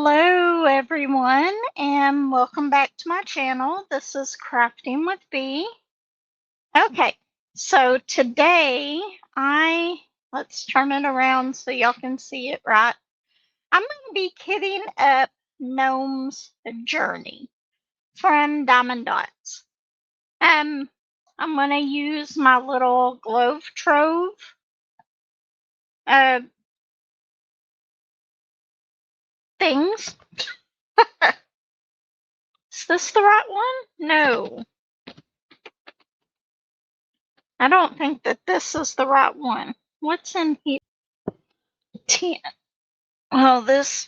Hello everyone and welcome back to my channel. This is Crafting with V. Okay, so today let's turn it around so y'all can see it right. I'm going to be kitting up Gnomes Journey from Diamond Dots. I'm going to use my little Glotrove things. Is this the right one? No. I don't think that this is the right one. What's in here? 10. Well, this.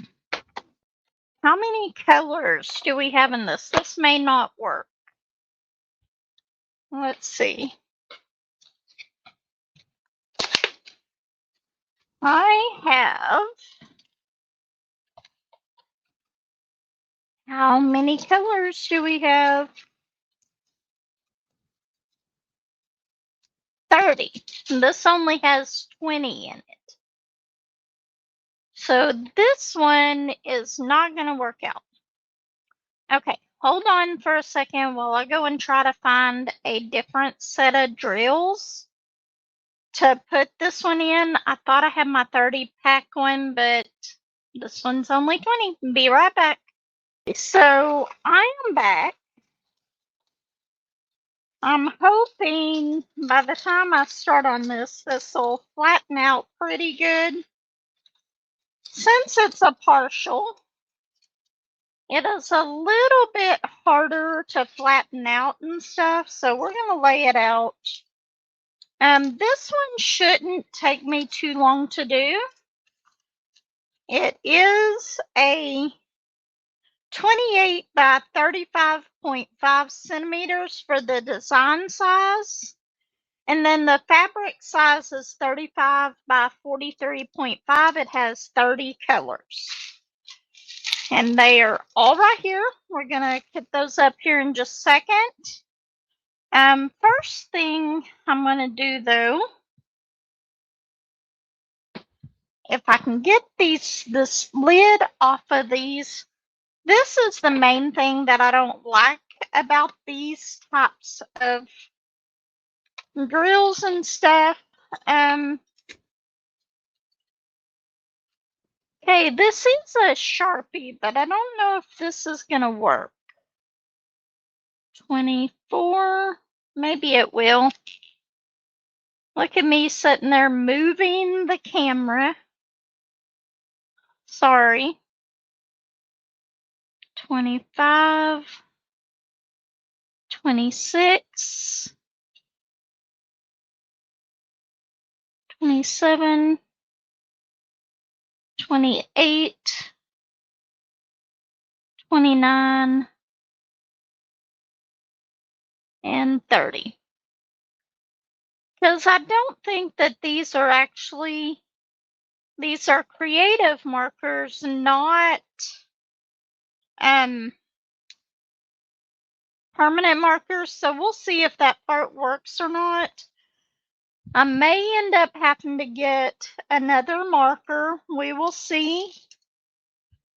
How many colors do we have in this? This may not work. Let's see. I have. How many colors do we have? 30. This only has 20 in it. So this one is not going to work out. Okay, hold on for a second while I go and try to find a different set of drills to put this one in. I thought I had my 30 pack one, but this one's only 20. Be right back. So I am back. I'm hoping by the time I start on this will flatten out pretty good. Since it's a partial, it is a little bit harder to flatten out and stuff, so we're going to lay it out. This one shouldn't take me too long to do. It is a 28 by 35.5 centimeters for the design size. And then the fabric size is 35 by 43.5. It has 30 colors. And they are all right here. We're going to get those up here in just a second. First thing I'm going to do, though, if I can get this lid off of these, this is the main thing that I don't like about these types of grills and stuff. Okay, this is a Sharpie, but I don't know if this is going to work. 24, maybe it will. Look at me sitting there moving the camera. Sorry. 25, 26, 27, 28, 29, and 30. Because I don't think that these are creative markers, not permanent markers. So we'll see if that part works or not. I may end up having to get another marker. We will see.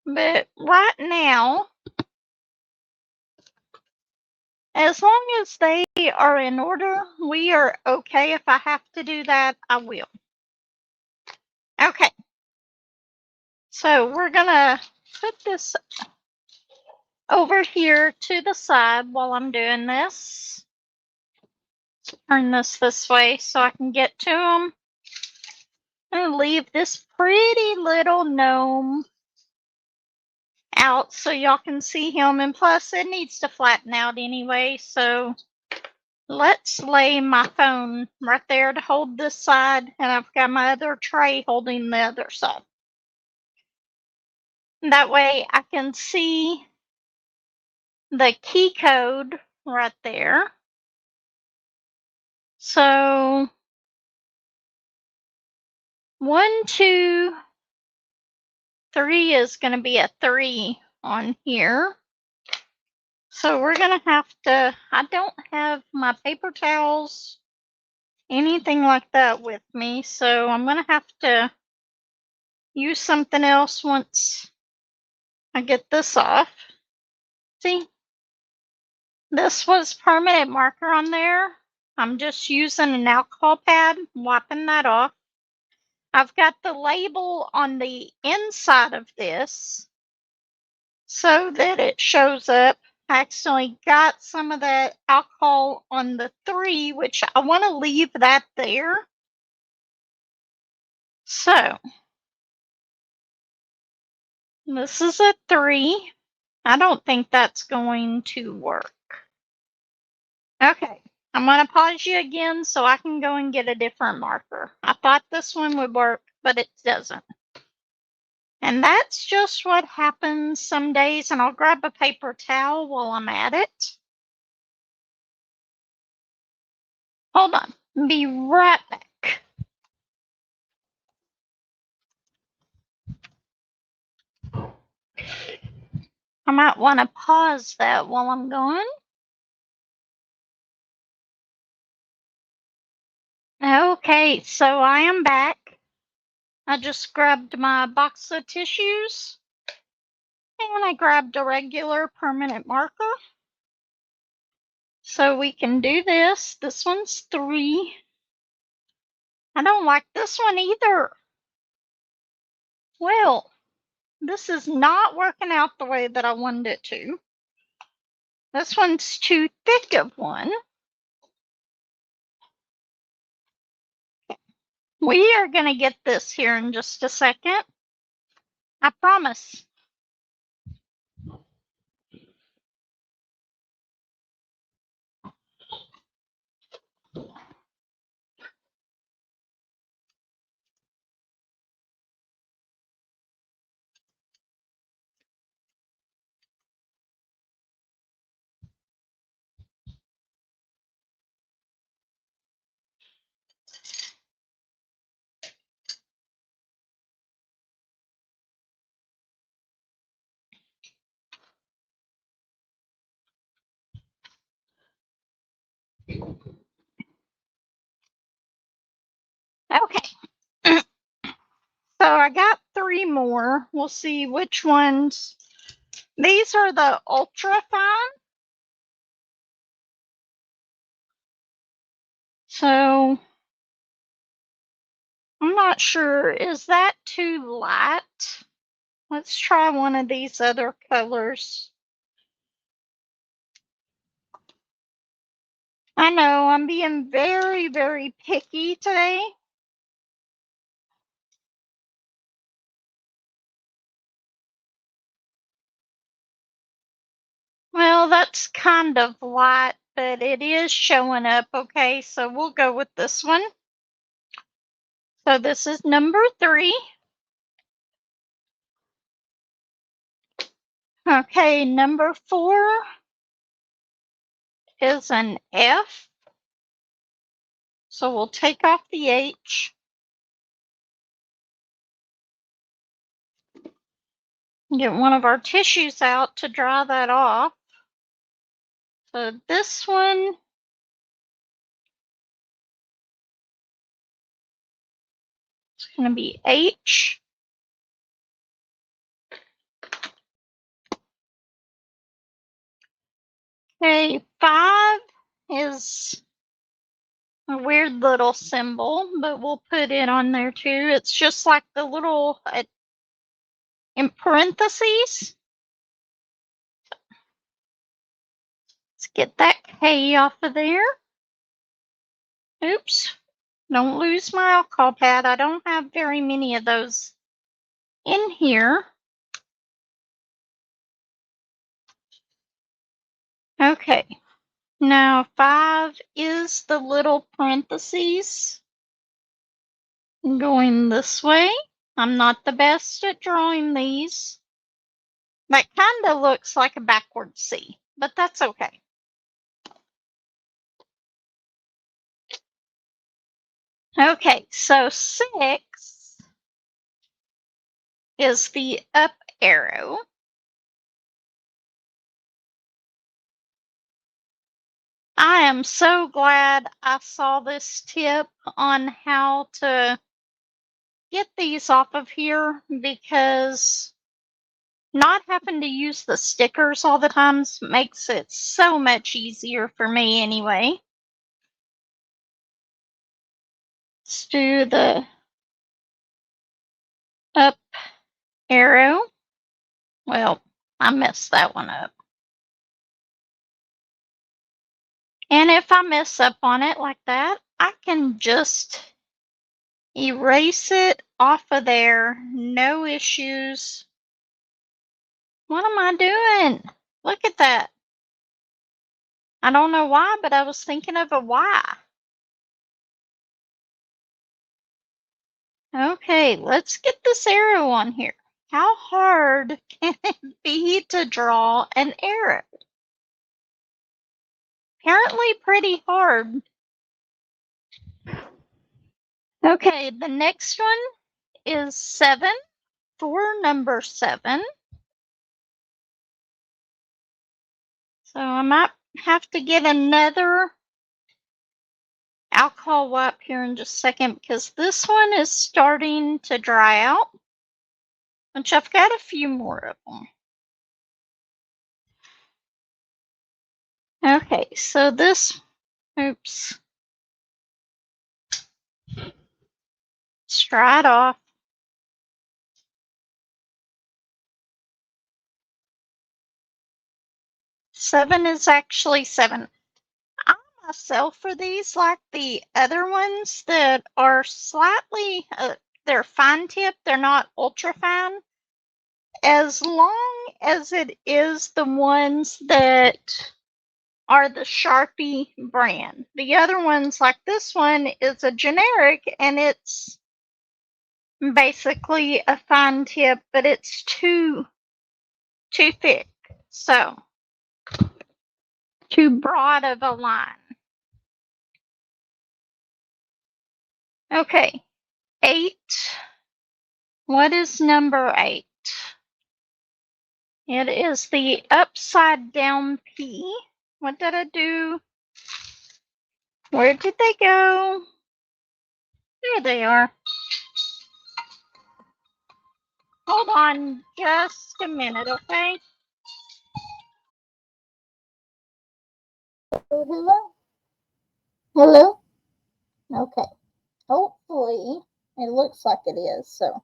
But right now, as long as they are in order, we are okay. If I have to do that, I will. Okay. So we're going to put this over here to the side while I'm doing this. Turn this way so I can get to them. I'm going to leave this pretty little gnome out so y'all can see him, and plus it needs to flatten out anyway, so let's lay my phone right there to hold this side, and I've got my other tray holding the other side. That way I can see the key code right there. So 1, 2, 3 is going to be a 3 on here. So we're going to have to, I don't have my paper towels, anything like that with me. So I'm going to have to use something else once I get this off. See? This was permanent marker on there. I'm just using an alcohol pad, wiping that off. I've got the label on the inside of this so that it shows up. I accidentally got some of the alcohol on the 3, which I want to leave that there. So, this is a 3. I don't think that's going to work. Okay, I'm going to pause you again so I can go and get a different marker. I thought this one would work, but it doesn't. And that's just what happens some days, and I'll grab a paper towel while I'm at it. Hold on, be right back. I might want to pause that while I'm gone. Okay, so I am back. I just grabbed my box of tissues, and I grabbed a regular permanent marker. So we can do this. This one's 3. I don't like this one either. Well, this is not working out the way that I wanted it to. This one's too thick of one. We are going to get this here in just a second. I promise. Okay. So I got 3 more. We'll see which ones. These are the ultra fine. So I'm not sure. Is that too light? Let's try one of these other colors. I know I'm being very, very picky today. Well, that's kind of light, but it is showing up. Okay, so we'll go with this one. So this is number 3. Okay, number 4 is an F. So we'll take off the H. Get one of our tissues out to dry that off. So this one, it's going to be H. Okay, 5 is a weird little symbol, but we'll put it on there too. It's just like the little in parentheses. Let's get that K off of there. Oops. Don't lose my alcohol pad. I don't have very many of those in here. Okay. Now 5 is the little parentheses going this way. I'm not the best at drawing these. That kind of looks like a backward C, but that's okay. Okay, so 6 is the up arrow. I am so glad I saw this tip on how to get these off of here, because not having to use the stickers all the time makes it so much easier for me anyway. Let's do the up arrow. Well, I messed that one up. And if I mess up on it like that, I can just erase it off of there. No issues. What am I doing? Look at that. I don't know why, but I was thinking of a Y. Okay, let's get this arrow on here. How hard can it be to draw an arrow? Apparently pretty hard. Okay, the next one is 7 for number 7. So I might have to get another alcohol wipe here in just a second because this one is starting to dry out, which I've got a few more of them. Okay, so this, oops, let's dry it off. 7 is actually 7. I myself for these like the other ones that are slightly, they're fine tip, they're not ultra fine. As long as it is the ones that are the Sharpie brand. The other ones, like this one, is a generic and it's basically a fine tip, but it's too thick. So, too broad of a line. Okay, 8. What is number 8? It is the upside down P. What did I do? Where did they go? There they are. Hold on just a minute, okay? Hello? Hello? Okay. Hopefully, it looks like it is, so.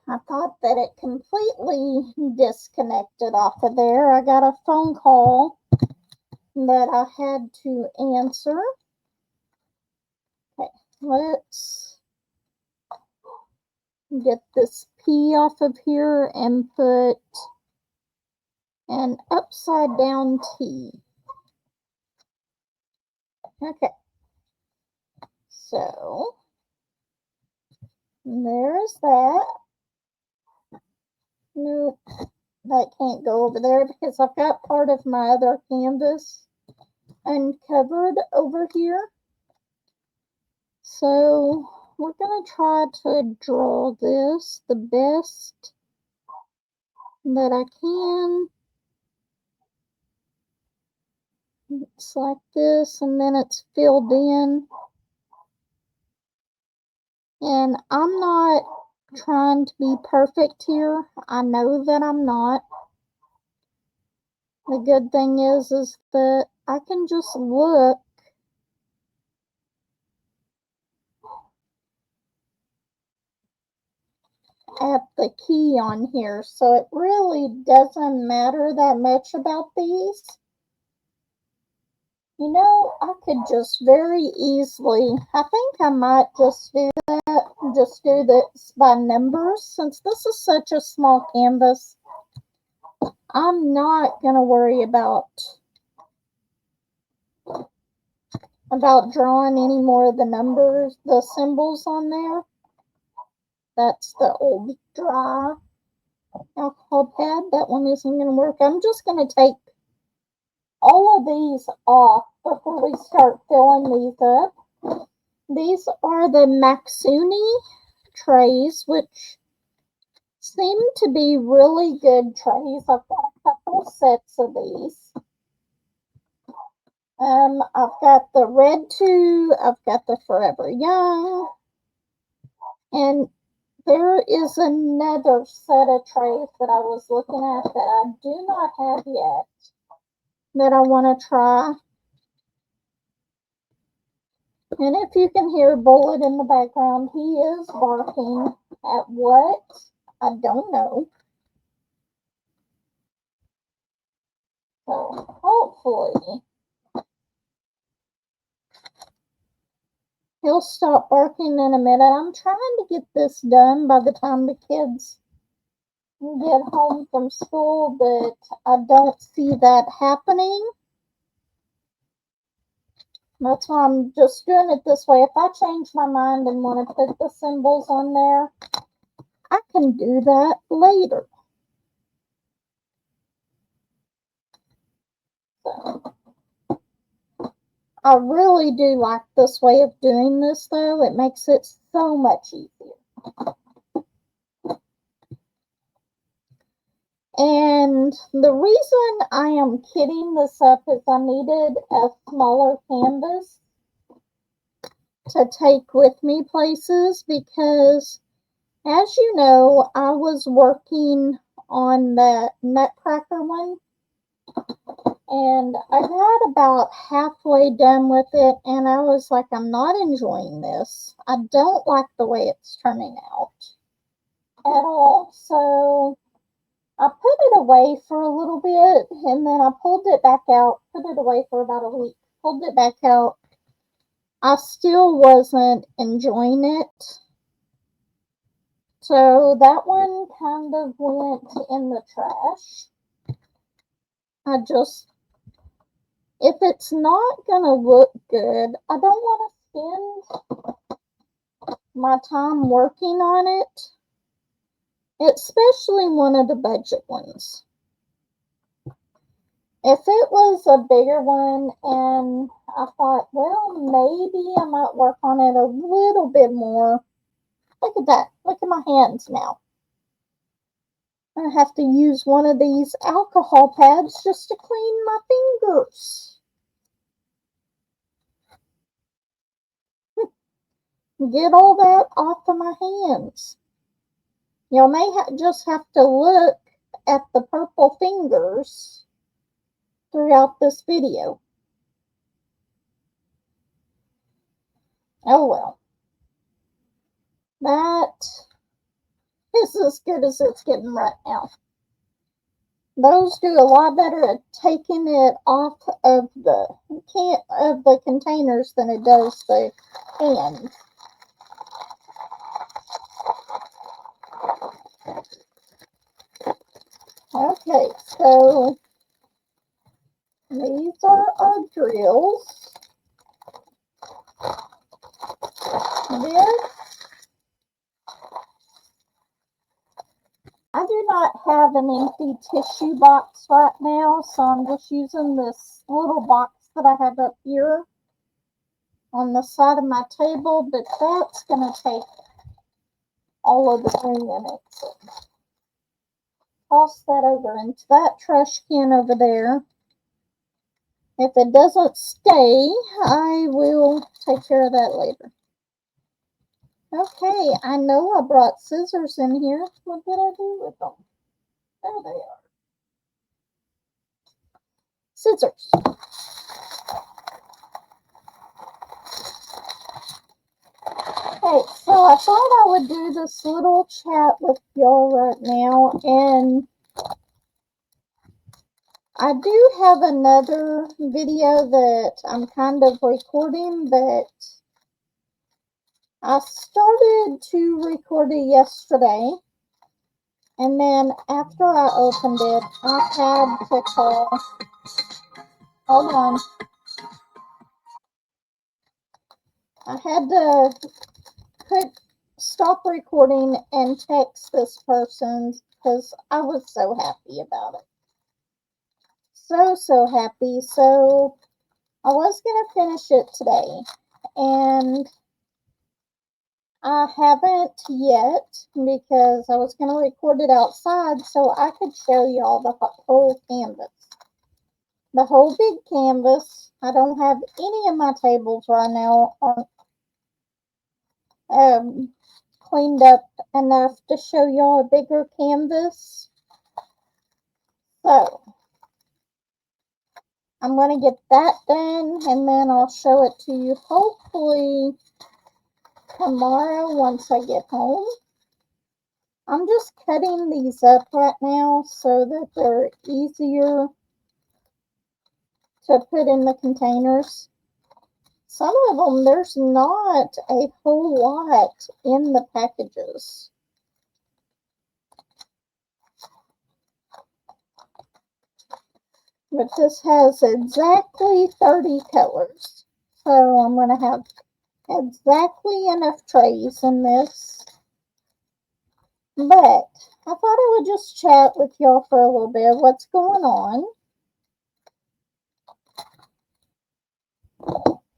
I thought that it completely disconnected off of there. I got a phone call that I had to answer. Okay, let's get this P off of here and put an upside down T. Okay, so there's that. Nope, that can't go over there because I've got part of my other canvas uncovered over here. So we're going to try to draw this the best that I can. It's like this, and then it's filled in. And I'm not trying to be perfect here. I know that I'm not. The good thing is that I can just look at the key on here. So it really doesn't matter that much about these. You know, I could just very easily, I think I might just do that, just do this by numbers. Since this is such a small canvas, I'm not going to worry about drawing any more of the numbers, the symbols on there. That's the old dry alcohol pad. That one isn't going to work. I'm just going to take all of these off before we start filling these up. These are the Maxuni trays, which seem to be really good trays. I've got a couple sets of these. I've got the Redtwo, I've got the ForeverYoung, and There is another set of trays that I was looking at that I do not have yet that I want to try. And if you can hear Bullet in the background, he is barking at what? I don't know. So hopefully he'll stop barking in a minute. I'm trying to get this done by the time the kids get home from school, but I don't see that happening. That's why I'm just doing it this way. If I change my mind and want to put the symbols on there, I can do that later. So, I really do like this way of doing this, though. It makes it so much easier. And the reason I am kitting this up is I needed a smaller canvas to take with me places because, as you know, I was working on the Nutcracker one, and I got about halfway done with it, and I was like, I'm not enjoying this. I don't like the way it's turning out at all. So I put it away for a little bit, and then I pulled it back out, put it away for about a week, pulled it back out. I still wasn't enjoying it. So that one kind of went in the trash. If it's not gonna look good, I don't want to spend my time working on it, especially one of the budget ones. If it was a bigger one and I thought, well, maybe I might work on it a little bit more. Look at that. Look at my hands now. I have to use one of these alcohol pads just to clean my fingers. Get all that off of my hands. You may just have to look at the purple fingers throughout this video. Oh well. That is as good as it's getting right now. Those do a lot better at taking it off of the containers than it does the cans. Okay, so these are our drills. This, I do not have an empty tissue box right now, so I'm just using this little box that I have up here on the side of my table, but that's going to take all of the room in it. So toss that over into that trash can over there. If it doesn't stay, I will take care of that later. Okay, I know I brought scissors in here. What did I do with them? There they are. Scissors. Okay, so I thought I would do this little chat with y'all right now, and I do have another video that I'm kind of recording, but I started to record it yesterday, and then after I opened it, I had to call. Hold on. I had to stop recording and text this person because I was so happy about it. So happy. So I was going to finish it today, and I haven't yet because I was going to record it outside so I could show y'all the whole canvas. The whole big canvas. I don't have any of my tables right now cleaned up enough to show y'all a bigger canvas. So I'm going to get that done, and then I'll show it to you hopefully tomorrow once I get home. I'm just cutting these up right now so that they're easier to put in the containers. Some of them, there's not a whole lot in the packages. But this has exactly 30 colors. So I'm going to have exactly enough trays in this. But I thought I would just chat with y'all for a little bit of what's going on.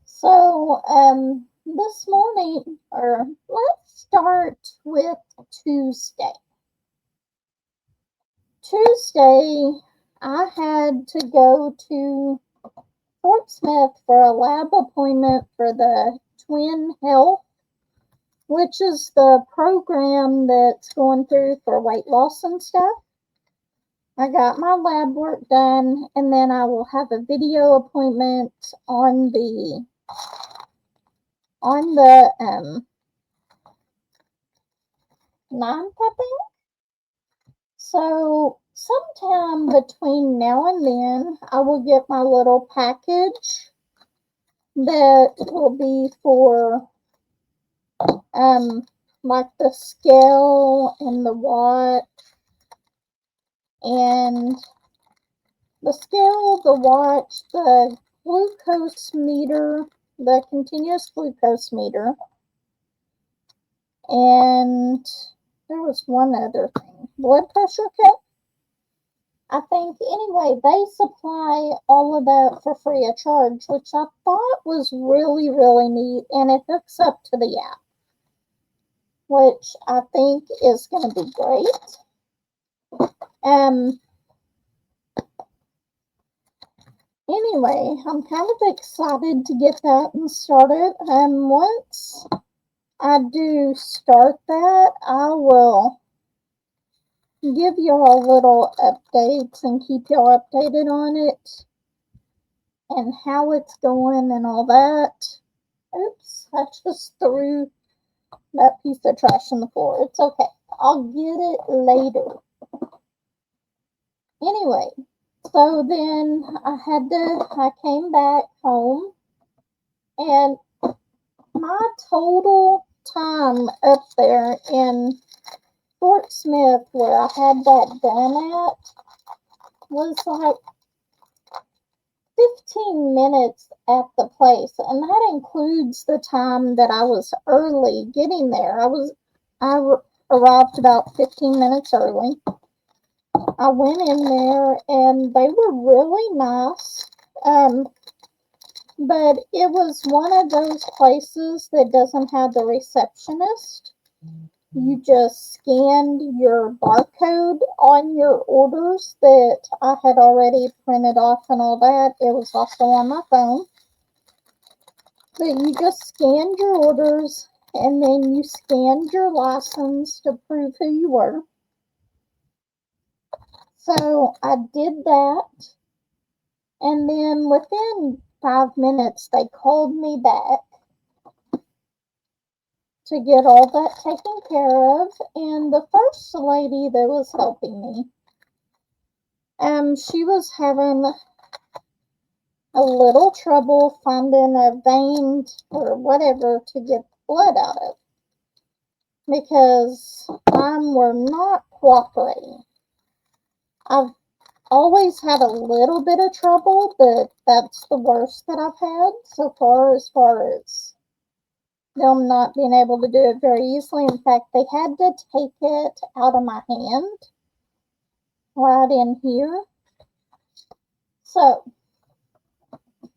So, this morning, or let's start with Tuesday. Tuesday, I had to go to Fort Smith for a lab appointment for the Twin Health, which is the program that's going through for weight loss and stuff. I got my lab work done, and then I will have a video appointment on the 9th, I think. So sometime between now and then, I will get my little package that will be for like the scale and the watch, and the scale, the watch, the glucose meter, the continuous glucose meter, and there was one other thing, blood pressure cup, I think. Anyway, they supply all of that for free of charge, which I thought was really, really neat, and it hooks up to the app, which I think is going to be great. Anyway, I'm kind of excited to get that and started. Once I do start that, I will give y'all little updates and keep y'all updated on it and how it's going and all that. Oops, I just threw that piece of trash on the floor. It's okay. I'll get it later. Anyway, so then I came back home, and my total time up there in Fort Smith, where I had that done at, was like 15 minutes at the place, and that includes the time that I was early getting there. I arrived about 15 minutes early. I went in there, and they were really nice. But it was one of those places that doesn't have the receptionist. You just scanned your barcode on your orders that I had already printed off and all that. It was also on my phone. But you just scanned your orders, and then you scanned your license to prove who you were. So I did that, and then within 5 minutes, they called me back to get all that taken care of. And the first lady that was helping me, she was having a little trouble finding a vein or whatever to get blood out of, because mine were not cooperating. I've always had a little bit of trouble, but that's the worst that I've had so far, as far as them not being able to do it very easily. In fact, they had to take it out of my hand right in here. So,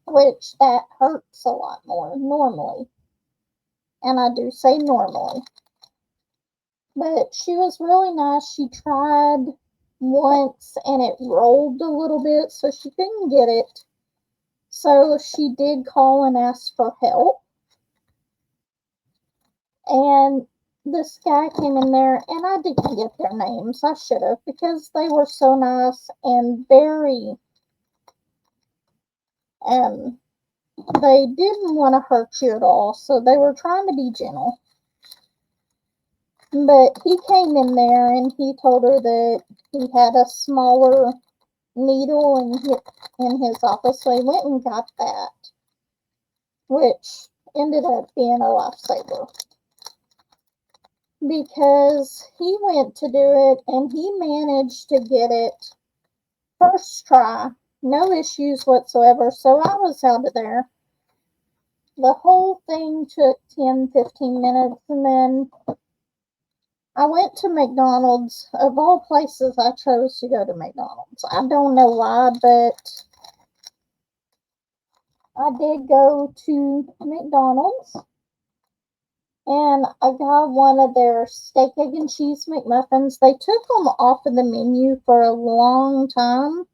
which that hurts a lot more normally. And I do say normally. But she was really nice. She tried once and it rolled a little bit, so she couldn't get it. So she did call and ask for help. And this guy came in there, and I didn't get their names. I should have, because they were so nice and very, they didn't want to hurt you at all, so they were trying to be gentle. But he came in there and he told her that he had a smaller needle in his office, so he went and got that, which ended up being a lifesaver. Because he went to do it and he managed to get it first try, no issues whatsoever. So I was out of there. The whole thing took 10-15 minutes, and then I went to McDonald's. Of all places, I chose to go to McDonald's. I don't know why, but I did go to McDonald's. And I got one of their steak, egg, and cheese McMuffins. They took them off of the menu for a long time,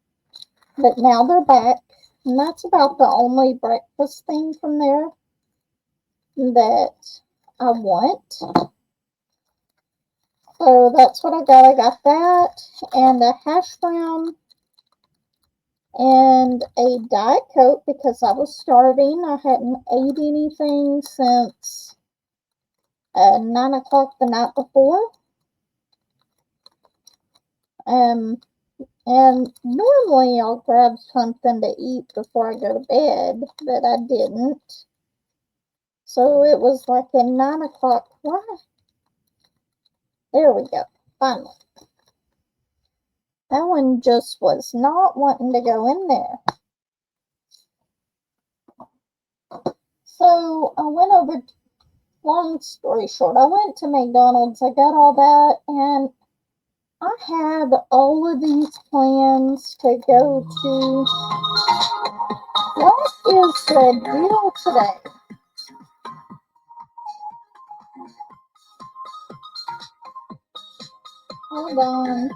but now they're back. And that's about the only breakfast thing from there that I want. So that's what I got. I got that and a hash brown and a Diet Coke because I was starving. I hadn't ate anything since 9 o'clock the night before. And normally I'll grab something to eat before I go to bed, but I didn't. So it was like at 9 o'clock. Why? There we go. Finally. That one just was not wanting to go in there. So I went over, long story short, I went to McDonald's. I got all that, and I had all of these plans to go to. What is the deal today? Hold on.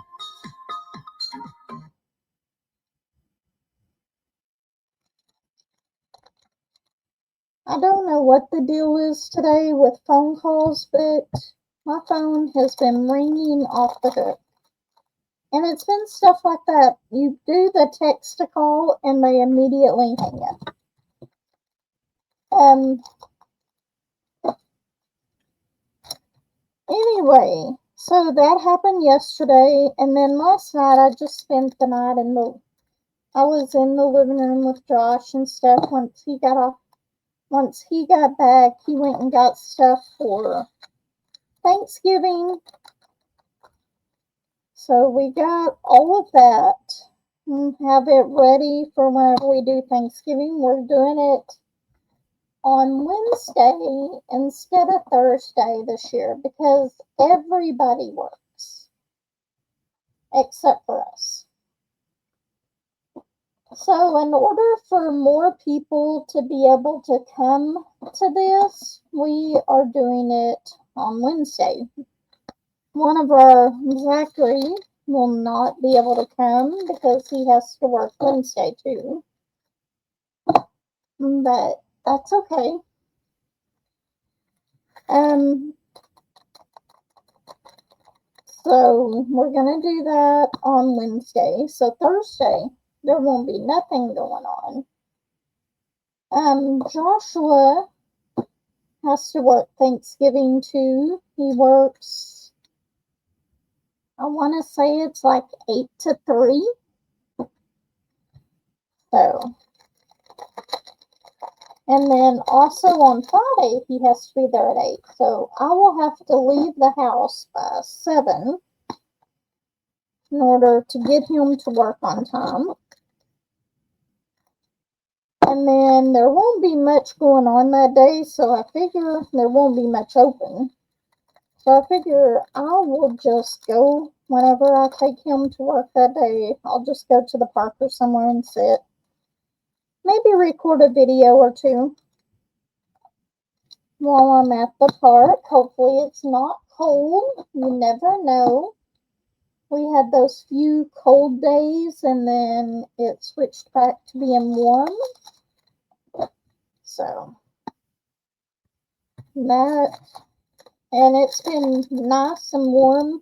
I don't know what the deal is today with phone calls, but my phone has been ringing off the hook. And it's been stuff like that. You do the text to call and they immediately hang up. Anyway, so that happened yesterday, and then last night I just spent the night I was in the living room with Josh and stuff. Once he got back, he went and got stuff for Thanksgiving. So we got all of that and have it ready for whenever we do Thanksgiving. We're doing it on Wednesday instead of Thursday this year because everybody works except for us. So in order for more people to be able to come to this, we are doing it on Wednesday. One of our, Zachary, will not be able to come because he has to work Wednesday too. But that's okay. So we're gonna do that on Wednesday. So Thursday there won't be nothing going on. Joshua has to work Thanksgiving too. He works, I want to say it's like 8 to 3. So, and then also on Friday, he has to be there at 8. So I will have to leave the house by 7 in order to get him to work on time. And then there won't be much going on that day, so I figure there won't be much open. So I figure I will just go whenever I take him to work that day. I'll just go to the park or somewhere and sit. Maybe record a video or two while I'm at the park. Hopefully it's not cold. You never know. We had those few cold days and then it switched back to being warm. So that and it's been nice and warm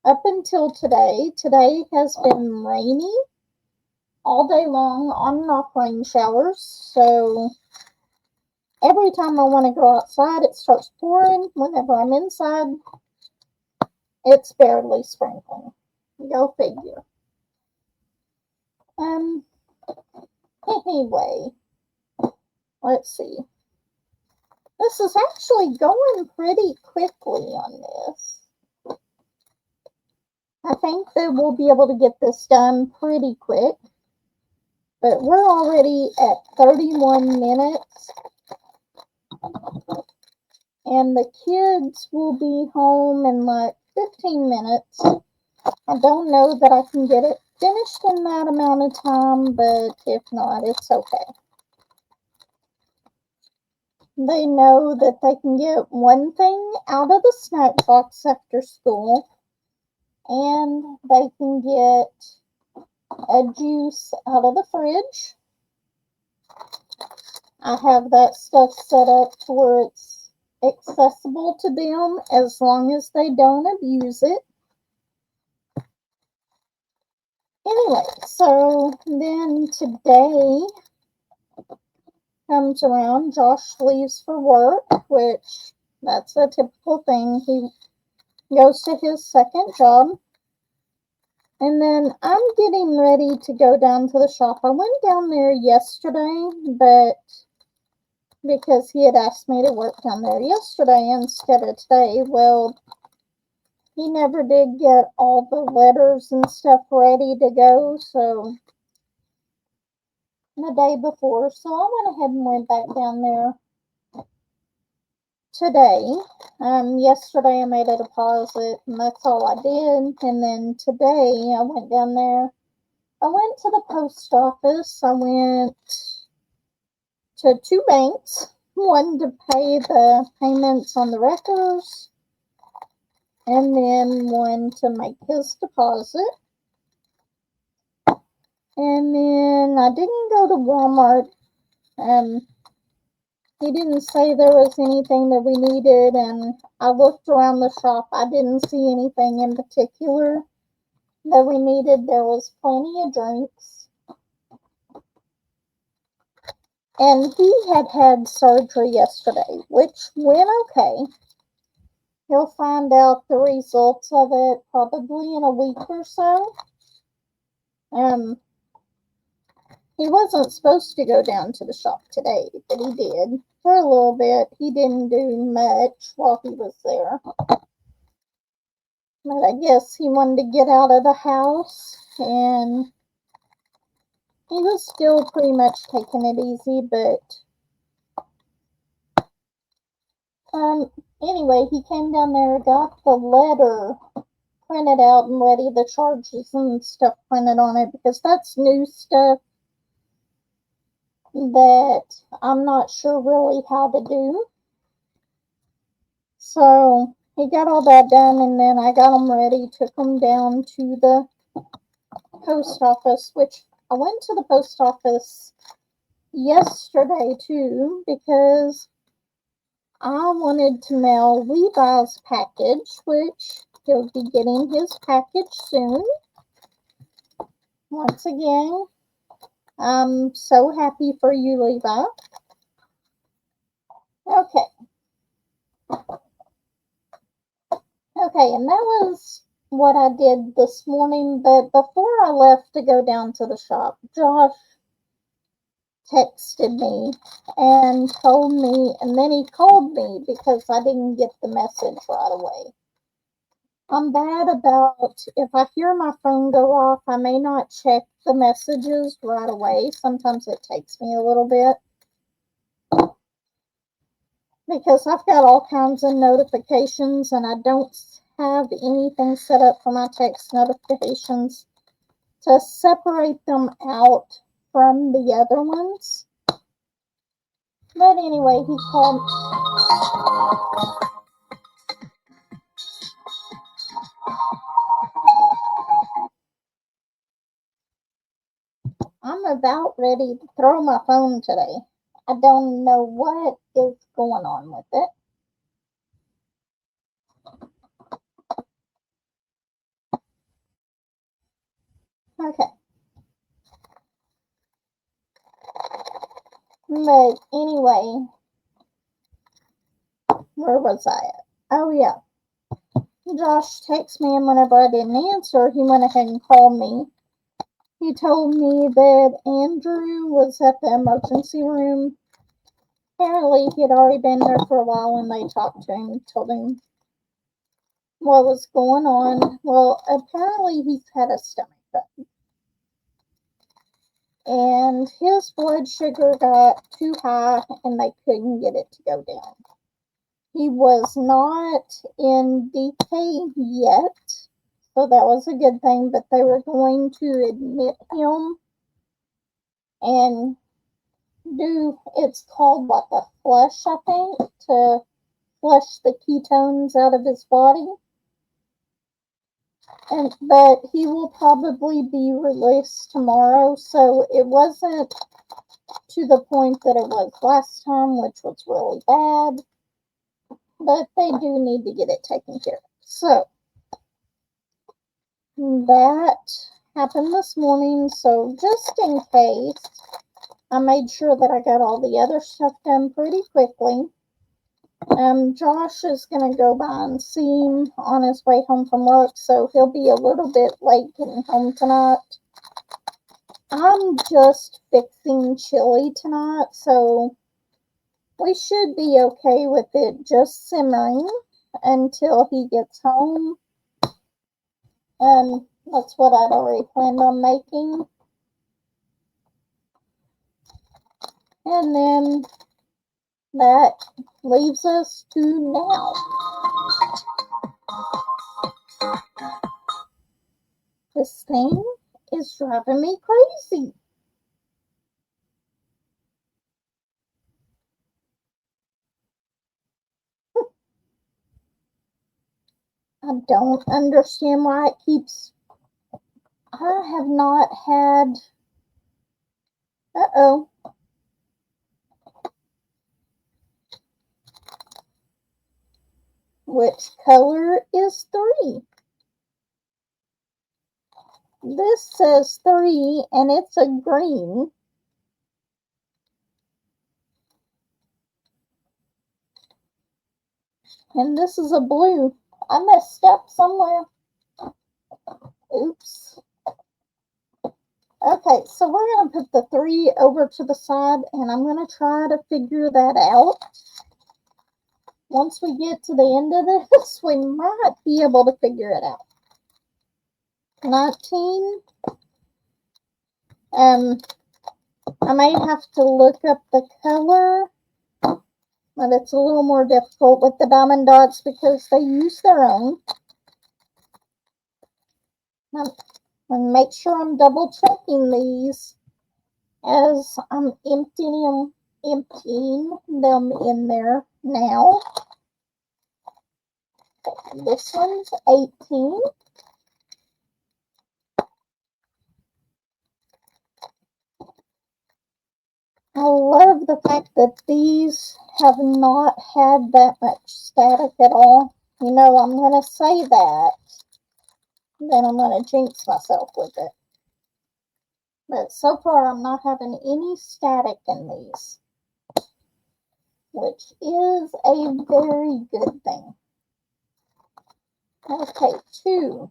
up until today. Today has been rainy all day long, on and off rain showers, so every time I want to go outside, it starts pouring. Whenever I'm inside, it's barely sprinkling. Go figure. Anyway, let's see. This is actually going pretty quickly on this. I think that we'll be able to get this done pretty quick. But we're already at 31 minutes. And the kids will be home in like 15 minutes. I don't know that I can get it finished in that amount of time, but if not, it's okay. They know that they can get one thing out of the snack box after school, and they can get a juice out of the fridge. I have that stuff set up to where it's accessible to them as long as they don't abuse it. Anyway, so then today comes around, Josh leaves for work, which that's a typical thing. He goes to his second job. And then I'm getting ready to go down to the shop. I went down there yesterday, but because he had asked me to work down there yesterday instead of today, well, he never did get all the letters and stuff ready to go, so the day before, so I went ahead and went back down there today. Yesterday I made a deposit, and that's all I did, and then today I went down there. I went to the post office. I went to 2 banks, one to pay the payments on the records, and then one to make his deposit. And then I didn't go to Walmart. He didn't say there was anything that we needed, and I looked around the shop. I didn't see anything in particular that we needed. There was plenty of drinks. And he had surgery yesterday, which went okay. He'll find out the results of it probably in a week or so. He wasn't supposed to go down to the shop today, but he did for a little bit. He didn't do much while he was there. But I guess he wanted to get out of the house, and he was still pretty much taking it easy, but anyway, he came down there, got the letter printed out and ready, the charges and stuff printed on it, because that's new stuff that I'm not sure really how to do. So he got all that done, and then I got him ready, took him down to the post office, which I went to the post office yesterday too, because I wanted to mail Levi's package, which he'll be getting his package soon. Once again, I'm so happy for you, Levi. Okay. Okay, and that was what I did this morning, but before I left to go down to the shop, Josh texted me and told me, and then he called me because I didn't get the message right away. I'm bad about, if I hear my phone go off, I may not check the messages right away. Sometimes it takes me a little bit, because I've got all kinds of notifications, and I don't have anything set up for my text notifications to separate them out from the other ones. But anyway, he called. I'm about ready to throw my phone today. I don't know what is going on with it. Okay. But anyway, where was I at? Oh, yeah. Josh texted me, and whenever I didn't answer, he went ahead and called me. He told me that Andrew was at the emergency room. Apparently, he had already been there for a while, and they talked to him, told him what was going on. Well, apparently, he's had a stomach bug, and his blood sugar got too high, and they couldn't get it to go down. He was not in DK yet, so that was a good thing, but they were going to admit him and do, it's called like a flush, I think, to flush the ketones out of his body. But he will probably be released tomorrow, so it wasn't to the point that it was last time, which was really bad, but they do need to get it taken care of. So that happened this morning, so just in case, I made sure that I got all the other stuff done pretty quickly. Josh is going to go by and see him on his way home from work, so he'll be a little bit late getting home tonight. I'm just fixing chili tonight, so we should be okay with it just simmering until he gets home. That's what I'd already planned on making. And then that leaves us to now. This thing is driving me crazy. I don't understand why it keeps... I have not had... Uh-oh. Which color is 3? This says 3, and it's a green. And this is a blue. I messed up somewhere. Oops. Okay, so we're going to put the 3 over to the side, and I'm going to try to figure that out. Once we get to the end of this, we might be able to figure it out. 19. I may have to look up the color, but it's a little more difficult with the diamond dots because they use their own. And make sure I'm double checking these as I'm emptying them in there now. This one's 18. I love the fact that these have not had that much static at all. You know, I'm going to say that, then I'm going to jinx myself with it. But so far, I'm not having any static in these, which is a very good thing. Okay, 2.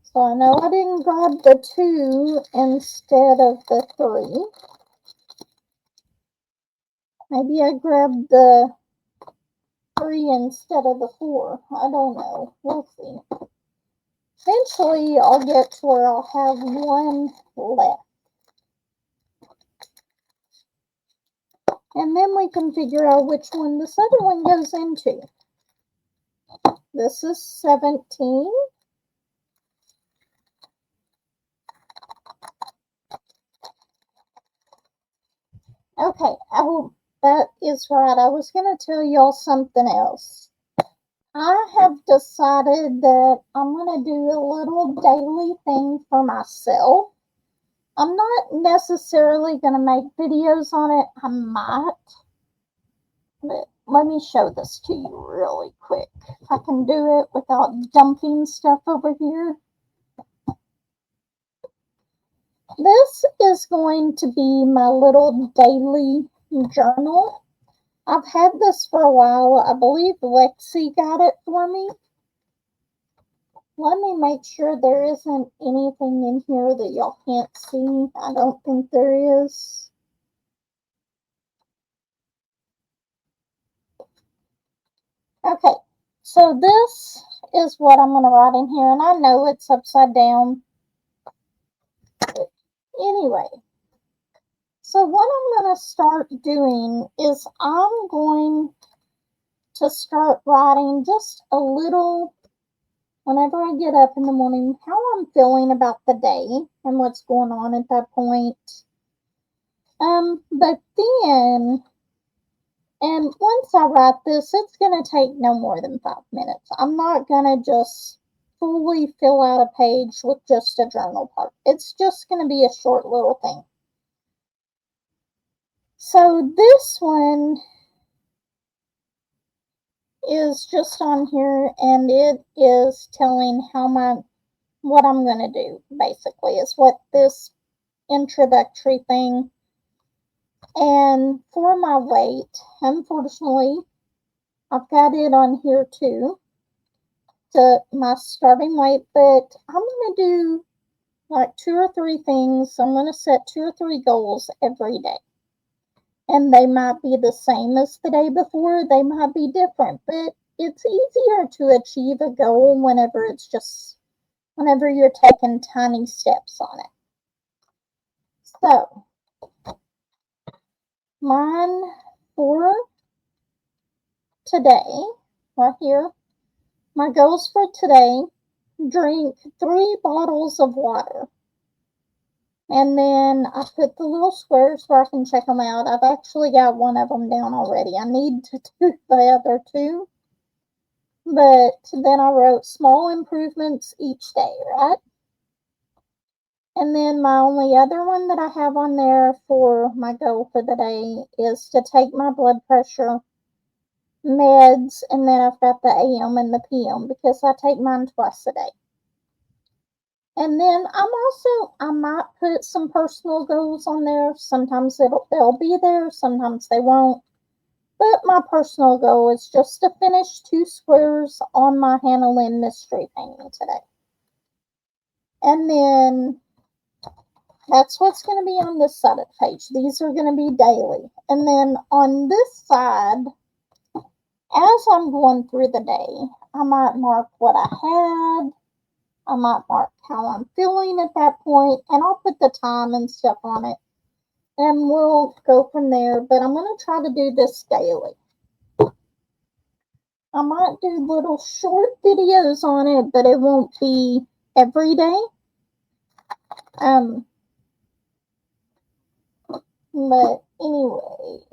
So I know I didn't grab the 2 instead of the 3. Maybe I grabbed the 3 instead of the 4. I don't know. We'll see. Eventually, I'll get to where I'll have 1 left. And then we can figure out which one this other one goes into. This is 17. Okay, that is right. I was going to tell y'all something else. I have decided that I'm going to do a little daily thing for myself. I'm not necessarily going to make videos on it. I might. But let me show this to you really quick. If I can do it without dumping stuff over here. This is going to be my little daily journal. I've had this for a while. I believe Lexi got it for me. Let me make sure there isn't anything in here that y'all can't see. I don't think there is. Okay, so this is what I'm going to write in here, and I know it's upside down. But anyway, so what I'm going to start doing is I'm going to start writing just a little whenever I get up in the morning, how I'm feeling about the day and what's going on at that point. But then, and once I write this, it's going to take no more than 5 minutes. I'm not going to just fully fill out a page with just a journal part. It's just going to be a short little thing. So this one is just on here, and it is telling what I'm going to do, basically, is what this introductory thing. And for my weight, unfortunately, I've got it on here too, to my starting weight, but I'm going to do like 2 or 3 things. I'm going to set 2 or 3 goals every day. And they might be the same as the day before. They might be different, but it's easier to achieve a goal whenever you're taking tiny steps on it. So, mine for today, right here, my goals for today: drink 3 bottles of water. And then I put the little squares where I can check them out. I've actually got one of them down already. I need to do the other 2. But then I wrote small improvements each day, right? And then my only other one that I have on there for my goal for the day is to take my blood pressure meds, and then I've got the AM and the PM because I take mine twice a day. And then I might put some personal goals on there. Sometimes they'll be there, sometimes they won't. But my personal goal is just to finish 2 squares on my Hannah Lynn mystery painting today. And then that's what's going to be on this side of the page. These are going to be daily. And then on this side, as I'm going through the day, I might mark what I had. I might mark how I'm feeling at that point, and I'll put the time and stuff on it, and we'll go from there. But I'm going to try to do this daily. I might do little short videos on it, but it won't be every day. But anyway,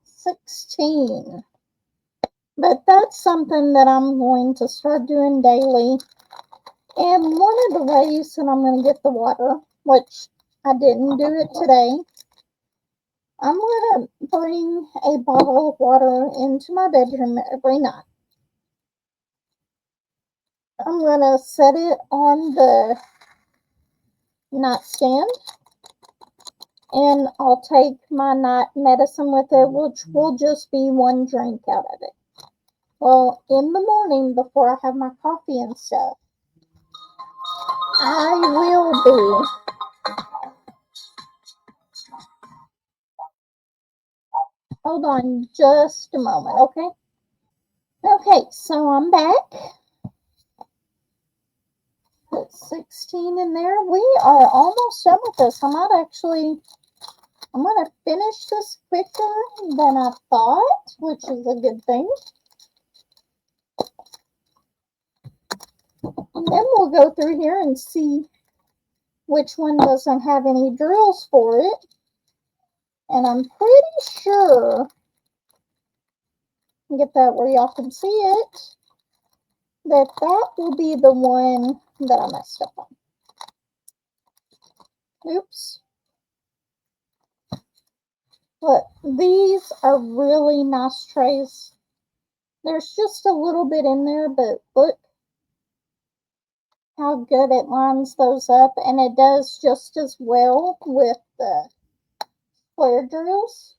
16. But that's something that I'm going to start doing daily. And one of the ways that I'm going to get the water, which I didn't do it today, I'm going to bring a bottle of water into my bedroom every night. I'm going to set it on the nightstand, and I'll take my night medicine with it, which will just be 1 drink out of it. Well, in the morning, before I have my coffee and stuff, I will be hold on just a moment, okay? Okay, so I'm back. Put 16 in there. We are almost done with this. I'm going to finish this quicker than I thought, which is a good thing. And then we'll go through here and see which one doesn't have any drills for it. And I'm pretty sure, get that where y'all can see it, that will be the one that I messed up on. Oops. Look, these are really nice trays. There's just a little bit in there, but look how good it lines those up, and it does just as well with the flare drills.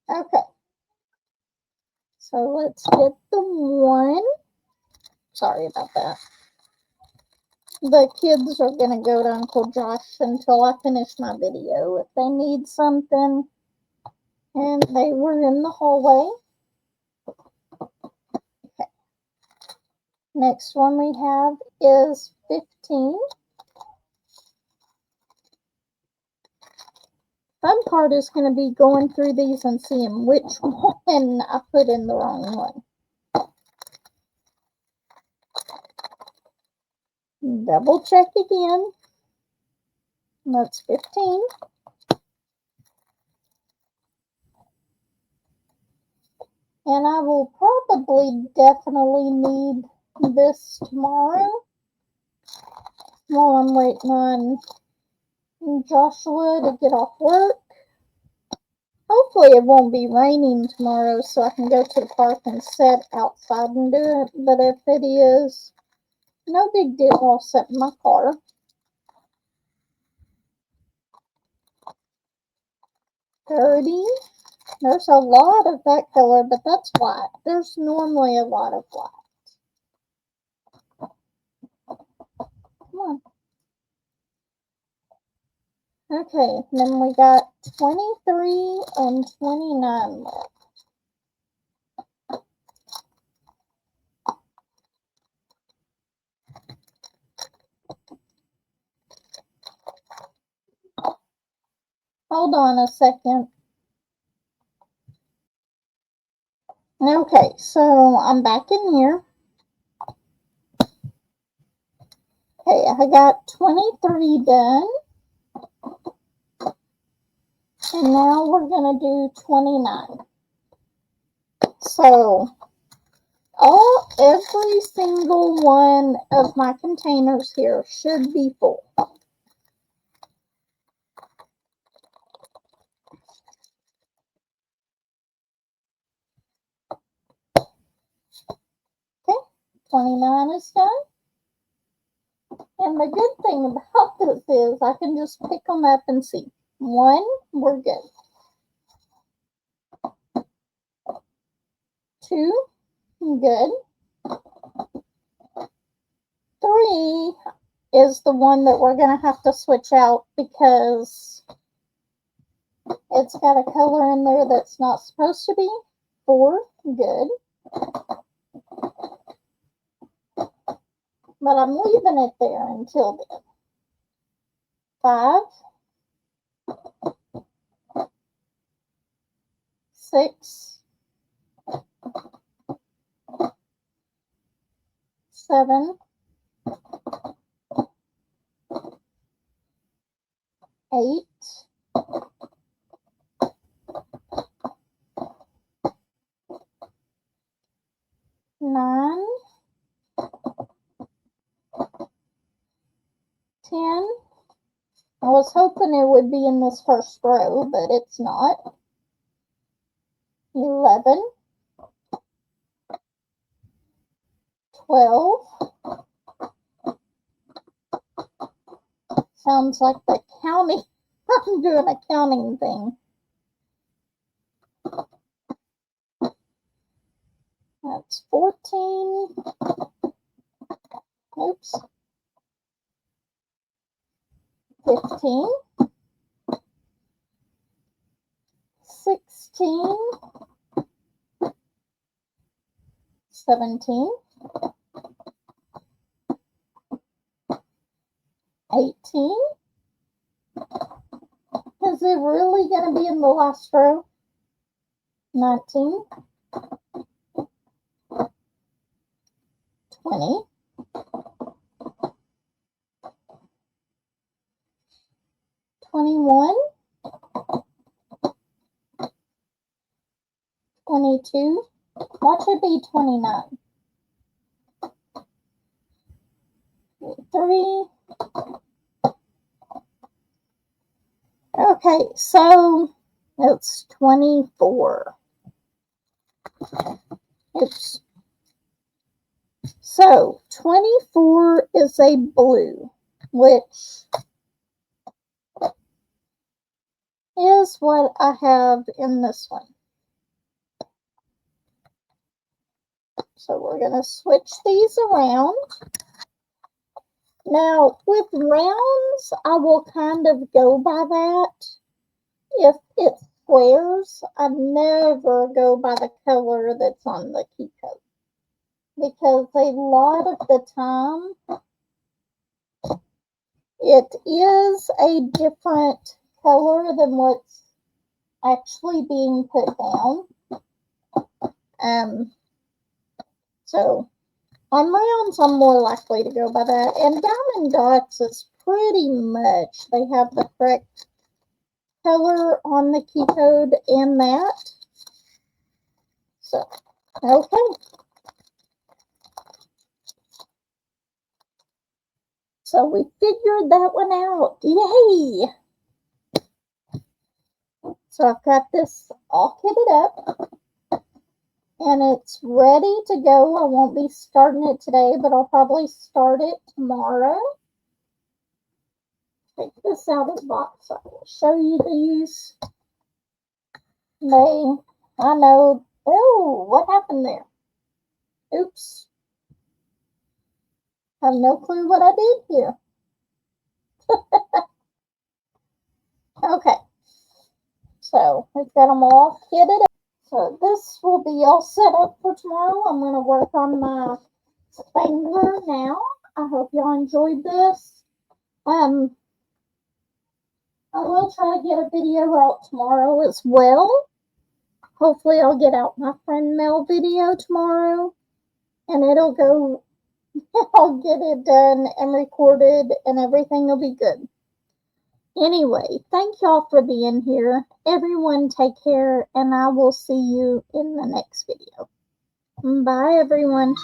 Okay, so let's get the one. Sorry about that. The kids are going to go to Uncle Josh until I finish my video. If they need something, and they were in the hallway. Okay. Next one we have is 15. Fun part is going to be going through these and seeing which one I put in the wrong one. Double check again. That's 15. And I will probably definitely need this tomorrow while I'm waiting on Joshua to get off work. Hopefully it won't be raining tomorrow so I can go to the park and sit outside and do it. But if it is, no big deal. I'll sit in my car. $30. There's a lot of that color, but that's white. There's normally a lot of white. Come on. Okay, then we got 23 and 29 left. Hold on a second. Okay, so I'm back in here. Okay, I got 23 done. And now we're going to do 29. So, every single one of my containers here should be full. Okay, 29 is done. And the good thing about this is I can just pick them up and see. 1, we're good. 2, good. 3 is the one that we're going to have to switch out because it's got a color in there that's not supposed to be. 4, good. But I'm leaving it there until then. 5, 6, 7, 8, 9, 10. I was hoping it would be in this first row, but it's not. 11, 12. Sounds like the counting. I'm doing a counting thing. That's 14. Oops. 15. 16. 17. 18. Is it really going to be in the last row? 19. 20. 21, 22. Watch it be 29. 3. Okay, so it's 24. Oops. So 24 is a blue, which is what I have in this one. So we're going to switch these around. Now, with rounds, I will kind of go by that. If it's squares, I never go by the color that's on the key code. Because a lot of the time, it is a different color than what's actually being put down. So on rounds, I'm more likely to go by that. And diamond dots is pretty much, they have the correct color on the key code and that. So, okay. So we figured that one out. Yay! So I've got this all kitted up. And it's ready to go. I won't be starting it today, but I'll probably start it tomorrow. Take this out of the box. I will show you these. I know. Oh, what happened there? Oops. I have no clue what I did here. Okay. So we've got them all kitted up. So this will be all set up for tomorrow. I'm going to work on my spangler now. I hope y'all enjoyed this. I will try to get a video out tomorrow as well. Hopefully I'll get out my friend Mel video tomorrow. And it'll go, I'll get it done and recorded and everything will be good. Anyway, thank y'all for being here. Everyone take care, and I will see you in the next video. Bye, everyone.